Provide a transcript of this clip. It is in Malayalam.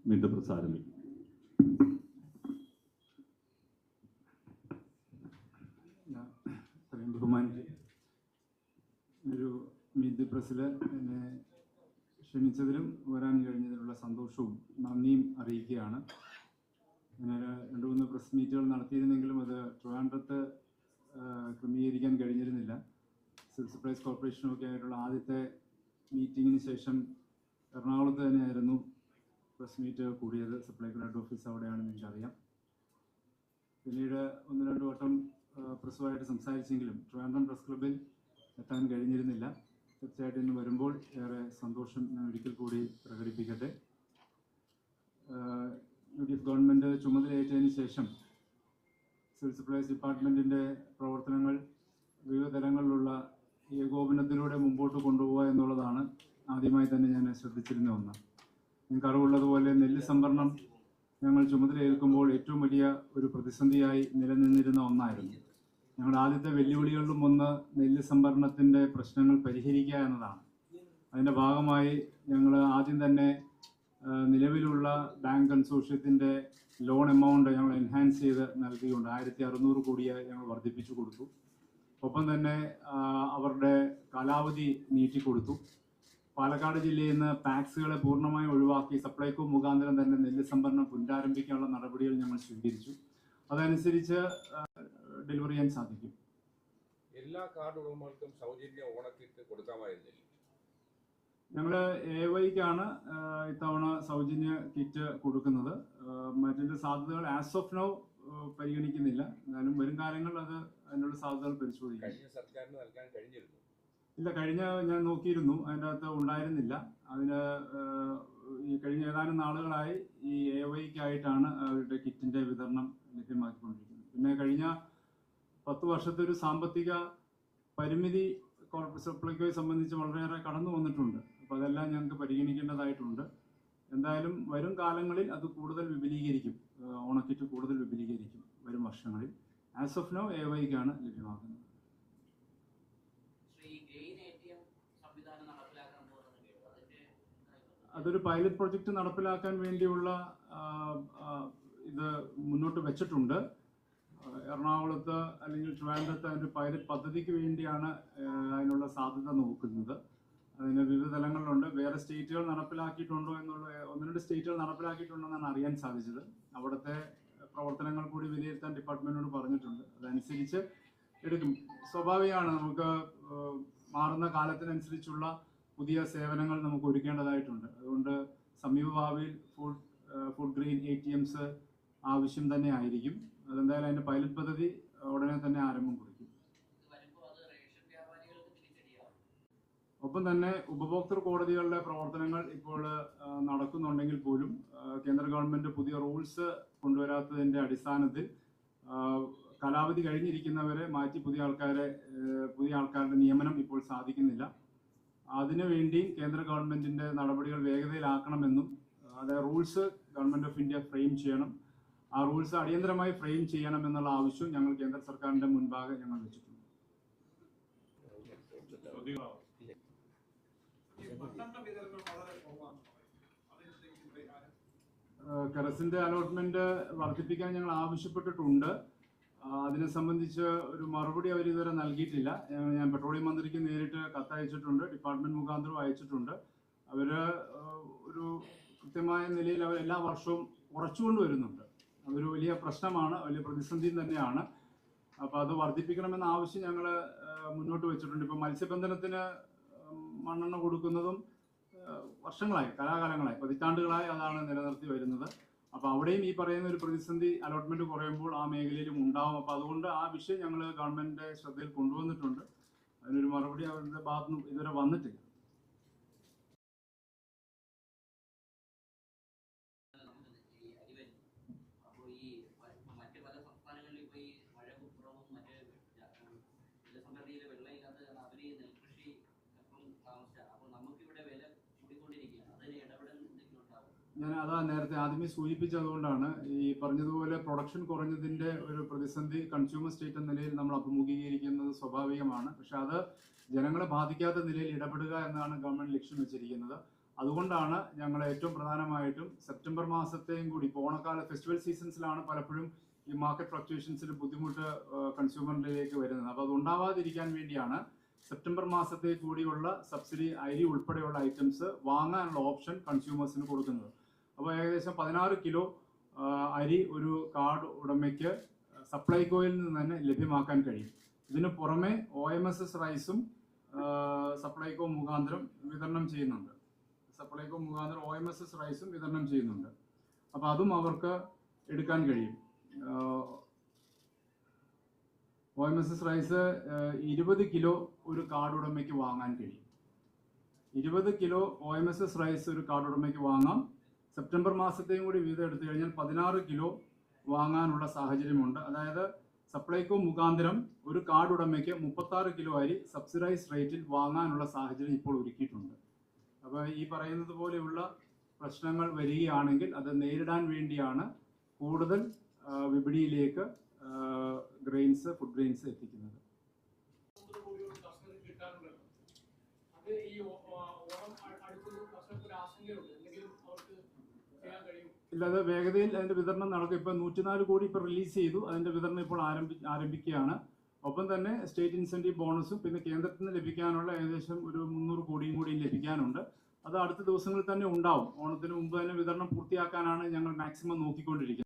Meet the press ആരംഭിക്കും. ബഹുമാനിച്ച് ഒരു മീറ്റ് ദി പ്രസ്സിൽ എന്നെ ക്ഷണിച്ചതിലും വരാൻ കഴിഞ്ഞതിലുള്ള സന്തോഷവും നന്ദിയും അറിയിക്കുകയാണ്. ഞാൻ 2-3 പ്രസ് മീറ്റുകൾ നടത്തിയിരുന്നെങ്കിലും അത് ട്രിവാൻഡ്രത്ത് ക്രമീകരിക്കാൻ കഴിഞ്ഞിരുന്നില്ല. സിവിൽ സപ്ലൈസ് കോർപ്പറേഷനൊക്കെ ആയിട്ടുള്ള ആദ്യത്തെ മീറ്റിങ്ങിന് ശേഷം എറണാകുളത്ത് തന്നെയായിരുന്നു പ്രസ് മീറ്റ് കൂടിയത്. സപ്ലൈകോ ഹെഡ് ഓഫീസ് അവിടെയാണെന്ന് എനിക്കറിയാം. പിന്നീട് 1-2 വട്ടം പ്രസ്സുമായിട്ട് സംസാരിച്ചെങ്കിലും ട്രിവാൻഡ്രം പ്രസ് ക്ലബ്ബിൽ എത്താൻ കഴിഞ്ഞിരുന്നില്ല. തീർച്ചയായിട്ടും ഇന്ന് വരുമ്പോൾ ഏറെ സന്തോഷം ഞാൻ ഒരിക്കൽ കൂടി പ്രകടിപ്പിക്കട്ടെ. UDF ഗവൺമെൻറ് ചുമതലയേറ്റതിന് ശേഷം സിവിൽ സപ്ലൈസ് ഡിപ്പാർട്ട്മെൻറ്റിൻ്റെ പ്രവർത്തനങ്ങൾ വിവിധ തലങ്ങളിലുള്ള ഏകോപനത്തിലൂടെ മുമ്പോട്ട് കൊണ്ടുപോകുക എന്നുള്ളതാണ് ആദ്യമായി തന്നെ ഞാൻ ശ്രദ്ധിച്ചിരുന്ന ഒന്ന്. നിങ്ങൾക്ക് അറിവുള്ളതുപോലെ നെല്ല് സംഭരണം ഞങ്ങൾ ചുമതലയേൽക്കുമ്പോൾ ഏറ്റവും വലിയ ഒരു പ്രതിസന്ധിയായി നിലനിന്നിരുന്ന ഒന്നായിരുന്നു. ഞങ്ങളുടെ ആദ്യത്തെ വെല്ലുവിളികളിലും ഒന്ന് നെല്ല് സംഭരണത്തിൻ്റെ പ്രശ്നങ്ങൾ പരിഹരിക്കുക എന്നതാണ്. അതിൻ്റെ ഭാഗമായി ഞങ്ങൾ ആദ്യം തന്നെ നിലവിലുള്ള ബാങ്ക് കൺസോർഷ്യത്തിൻ്റെ ലോൺ എമൗണ്ട് ഞങ്ങൾ എൻഹാൻസ് ചെയ്ത് നൽകിയുണ്ട്. 1600 കോടിയായി ഞങ്ങൾ വർദ്ധിപ്പിച്ചു കൊടുത്തു. ഒപ്പം തന്നെ അവരുടെ കാലാവധി നീട്ടിക്കൊടുത്തു. പാലക്കാട് ജില്ലയിൽ നിന്ന് പാക്സുകളെ പൂർണ്ണമായും ഒഴിവാക്കി സപ്ലൈകോ മുഖാന്തരം തന്നെ നെല്ല് സംഭരണം പുനരാരംഭിക്കാനുള്ള നടപടികൾ ഞങ്ങൾ സ്വീകരിച്ചു. അതനുസരിച്ച് ഡെലിവറി ചെയ്യാൻ സാധിക്കും. എല്ലാ കാർഡ് ഉടമകൾക്കും സൗജന്യ ഓണക്കിറ്റ് കൊടുക്കാമായിരുന്നില്ല. ഞങ്ങൾ AYക്കാണ് ഇത്തവണ സൗജന്യ കിറ്റ് കൊടുക്കുന്നത്. മറ്റൊരു സാധ്യതകൾ ആസ് ഓഫ് നൗ പരിഗണിക്കുന്നില്ല. എന്നാലും വരും കാലങ്ങളിൽ അത് അതിനുള്ള സാധ്യതകൾ പരിശോധിക്കും. കഴിഞ്ഞ സർക്കാരിന് നൽകാൻ കഴിഞ്ഞിരുന്നു? ഇല്ല, കഴിഞ്ഞ ഞാൻ നോക്കിയിരുന്നു, അതിൻ്റെ അകത്ത് ഉണ്ടായിരുന്നില്ല. അതിന് ഈ കഴിഞ്ഞ ഏതാനും നാളുകളായി ഈ AYക്കായിട്ടാണ് അവരുടെ കിറ്റിൻ്റെ വിതരണം ലഭ്യമാക്കിക്കൊണ്ടിരിക്കുന്നത്. പിന്നെ കഴിഞ്ഞ 10 വർഷത്തെ ഒരു സാമ്പത്തിക പരിമിതി സപ്ലൈകോയെ സംബന്ധിച്ച് വളരെയേറെ കടന്നു വന്നിട്ടുണ്ട്. അപ്പോൾ അതെല്ലാം ഞങ്ങൾക്ക് പരിഗണിക്കേണ്ടതായിട്ടുണ്ട്. എന്തായാലും വരും കാലങ്ങളിൽ അത് കൂടുതൽ വിപുലീകരിക്കും. ഓണക്കിറ്റ് കൂടുതൽ വിപുലീകരിക്കും വരും വർഷങ്ങളിൽ. ആസ് ഓഫ് നൗ AYക്കാണ് ലഭ്യമാക്കുന്നത്. അതൊരു പൈലറ്റ് പ്രൊജക്റ്റ് നടപ്പിലാക്കാൻ വേണ്ടിയുള്ള ഇത് മുന്നോട്ട് വെച്ചിട്ടുണ്ട്. എറണാകുളത്ത് അല്ലെങ്കിൽ ട്രിവാൻഡ്രത്ത് അതിൻ്റെ പൈലറ്റ് പദ്ധതിക്ക് വേണ്ടിയാണ് അതിനുള്ള സാധ്യത നോക്കുന്നത്. അതിന് വിവിധ തലങ്ങളിലുണ്ട്. വേറെ സ്റ്റേറ്റുകൾ നടപ്പിലാക്കിയിട്ടുണ്ടോ എന്നുള്ള 1-2 സ്റ്റേറ്റുകൾ നടപ്പിലാക്കിയിട്ടുണ്ടെന്നാണ് അറിയാൻ സാധിച്ചത്. അവിടുത്തെ പ്രവർത്തനങ്ങൾ കൂടി വിലയിരുത്താൻ ഡിപ്പാർട്ട്മെൻറ്റിനോട് പറഞ്ഞിട്ടുണ്ട്. അതനുസരിച്ച് എടുക്കും. സ്വാഭാവികമാണ്, നമുക്ക് മാറുന്ന കാലത്തിനനുസരിച്ചുള്ള പുതിയ സേവനങ്ങൾ നമുക്ക് ഒരുക്കേണ്ടതായിട്ടുണ്ട്. അതുകൊണ്ട് സമീപ ഭാവിയിൽ ഫുഡ് ഗ്രെയിൻ ATMs ആവശ്യം തന്നെ ആയിരിക്കും. അതെന്തായാലും അതിൻ്റെ പൈലറ്റ് പദ്ധതി ഉടനെ തന്നെ ആരംഭം കുറിക്കും. ഒപ്പം തന്നെ ഉപഭോക്തൃ കോടതികളുടെ പ്രവർത്തനങ്ങൾ ഇപ്പോൾ നടക്കുന്നുണ്ടെങ്കിൽ പോലും കേന്ദ്ര ഗവൺമെൻറ് പുതിയ റൂൾസ് കൊണ്ടുവരാത്തതിൻ്റെ അടിസ്ഥാനത്തിൽ കാലാവധി കഴിഞ്ഞിരിക്കുന്നവരെ മാറ്റി പുതിയ ആൾക്കാരുടെ നിയമനം ഇപ്പോൾ സാധിക്കുന്നില്ല. അതിനുവേണ്ടി കേന്ദ്ര ഗവൺമെൻറ്റിൻ്റെ നടപടികൾ വേഗതയിലാക്കണമെന്നും അതായത് rules government of India frame ചെയ്യണം. ആ റൂൾസ് അടിയന്തരമായി ഫ്രെയിം ചെയ്യണമെന്നുള്ള ആവശ്യം ഞങ്ങൾ കേന്ദ്ര സർക്കാരിൻ്റെ മുൻപാകെ ഞങ്ങൾ വെച്ചിട്ടുണ്ട്. കറസിൻ്റെ അലോട്ട്മെന്റ് വർദ്ധിപ്പിക്കാൻ ഞങ്ങൾ ആവശ്യപ്പെട്ടിട്ടുണ്ട്. അതിനെ സംബന്ധിച്ച് ഒരു മറുപടി അവർ ഇതുവരെ നൽകിയിട്ടില്ല. ഞാൻ പെട്രോളിയം മന്ത്രിക്ക് നേരിട്ട് കത്തയച്ചിട്ടുണ്ട്, ഡിപ്പാർട്ട്മെന്റ് മുഖാന്തരം അയച്ചിട്ടുണ്ട്. അവർ ഒരു കൃത്യമായ നിലയിൽ അവർ എല്ലാ വർഷവും കുറച്ചുകൊണ്ട് വരുന്നുണ്ട്. അതൊരു വലിയ പ്രശ്നമാണ്, വലിയ പ്രതിസന്ധി തന്നെയാണ്. അപ്പോൾ അത് വർദ്ധിപ്പിക്കണമെന്ന ആവശ്യം ഞങ്ങൾ മുന്നോട്ട് വെച്ചിട്ടുണ്ട്. ഇപ്പോൾ മത്സ്യബന്ധനത്തിന് മണ്ണെണ്ണ കൊടുക്കുന്നതും വർഷങ്ങളായി, കലാകാലങ്ങളായി, പതിറ്റാണ്ടുകളായി അതാണ് നിലനിർത്തി വരുന്നത്. അപ്പോൾ അവിടെയും ഈ പറയുന്ന ഒരു പ്രതിസന്ധി അലോട്ട്മെന്റ് കുറയുമ്പോൾ ആ മേഖലയിലും ഉണ്ടാവും. അപ്പോൾ അതുകൊണ്ട് ആ വിഷയം ഞങ്ങൾ ഗവൺമെന്റിന്റെ ശ്രദ്ധയിൽ കൊണ്ടുവന്നിട്ടുണ്ട്. അതിനൊരു മറുപടി അവരുടെ ഭാഗത്തുനിന്ന് ഇതുവരെ വന്നിട്ടില്ല. ഞാൻ അതാ നേരത്തെ ആദ്യമേ സൂചിപ്പിച്ചതുകൊണ്ടാണ് ഈ പറഞ്ഞതുപോലെ പ്രൊഡക്ഷൻ കുറഞ്ഞതിൻ്റെ ഒരു പ്രതിസന്ധി കൺസ്യൂമർ സ്റ്റേറ്റ് എന്ന നിലയിൽ നമ്മൾ അഭിമുഖീകരിക്കുന്നത് സ്വാഭാവികമാണ്. പക്ഷെ അത് ജനങ്ങളെ ബാധിക്കാത്ത നിലയിൽ ഇടപെടുക എന്നാണ് ഗവൺമെന്റ് ലക്ഷ്യം വെച്ചിരിക്കുന്നത്. അതുകൊണ്ടാണ് ഞങ്ങൾ ഏറ്റവും പ്രധാനമായിട്ടും സെപ്റ്റംബർ മാസത്തെയും കൂടി, ഇപ്പോൾ ഓണക്കാല ഫെസ്റ്റിവൽ സീസൺസിലാണ് പലപ്പോഴും ഈ മാർക്കറ്റ് ഫ്ലക്ച്വേഷൻസിൽ ബുദ്ധിമുട്ട് കൺസ്യൂമറിലേക്ക് വരുന്നത്. അപ്പോൾ അത് ഉണ്ടാവാതിരിക്കാൻ വേണ്ടിയാണ് സെപ്റ്റംബർ മാസത്തെ കൂടിയുള്ള സബ്സിഡി അരി ഉൾപ്പെടെയുള്ള ഐറ്റംസ് വാങ്ങാനുള്ള ഓപ്ഷൻ കൺസ്യൂമേഴ്സിന് കൊടുക്കുന്നത്. അപ്പോൾ ഏകദേശം 16 കിലോ അരി ഒരു കാർഡ് ഉടമയ്ക്ക് സപ്ലൈകോയിൽ നിന്ന് തന്നെ ലഭ്യമാക്കാൻ കഴിയും. ഇതിനു പുറമെ OMSS റൈസും സപ്ലൈകോ മുഖാന്തരം വിതരണം ചെയ്യുന്നുണ്ട്. OMSS റൈസും വിതരണം ചെയ്യുന്നുണ്ട്. അപ്പോൾ അതും അവർക്ക് എടുക്കാൻ കഴിയും. OMSS റൈസ് 20 കിലോ ഒരു കാർഡ് ഉടമയ്ക്ക് വാങ്ങാൻ കഴിയും. 20 കിലോ OMSS റൈസ് ഒരു കാർഡ് ഉടമയ്ക്ക് വാങ്ങാം. സെപ്റ്റംബർ മാസത്തെയും കൂടി വീതം എടുത്തു കഴിഞ്ഞാൽ 16 കിലോ വാങ്ങാനുള്ള സാഹചര്യമുണ്ട്. അതായത് സപ്ലൈകോ മുഖാന്തരം ഒരു കാർഡ് ഉടമയ്ക്ക് 36 കിലോ അരി സബ്സിഡൈസ് റേറ്റിൽ വാങ്ങാനുള്ള സാഹചര്യം ഇപ്പോൾ ഒരുക്കിയിട്ടുണ്ട്. അപ്പോൾ ഈ പറയുന്നത് പോലെയുള്ള പ്രശ്നങ്ങൾ വരികയാണെങ്കിൽ അത് നേരിടാൻ വേണ്ടിയാണ് കൂടുതൽ വിപണിയിലേക്ക് ഫുഡ് ഗ്രെയിൻസ് എത്തിക്കുന്നത്. ഇല്ലാതെ വേഗതയിൽ അതിന്റെ വിതരണം നടക്കും. ഇപ്പൊ 104 കോടി ഇപ്പൊ റിലീസ് ചെയ്തു. അതിന്റെ വിതരണം ഇപ്പോൾ ആരംഭിക്കുകയാണ്. ഒപ്പം തന്നെ സ്റ്റേറ്റ് ഇൻസെന്റീവ് ബോണസും പിന്നെ കേന്ദ്രത്തിൽ നിന്ന് ലഭിക്കാനുള്ള ഏകദേശം ഒരു 300 കോടിയും കൂടി ലഭിക്കാനുണ്ട്. അത് അടുത്ത ദിവസങ്ങളിൽ തന്നെ ഉണ്ടാവും. ഓണത്തിന് മുമ്പ് തന്നെ വിതരണം പൂർത്തിയാക്കാനാണ് ഞങ്ങൾ മാക്സിമം നോക്കിക്കൊണ്ടിരിക്കുന്നത്.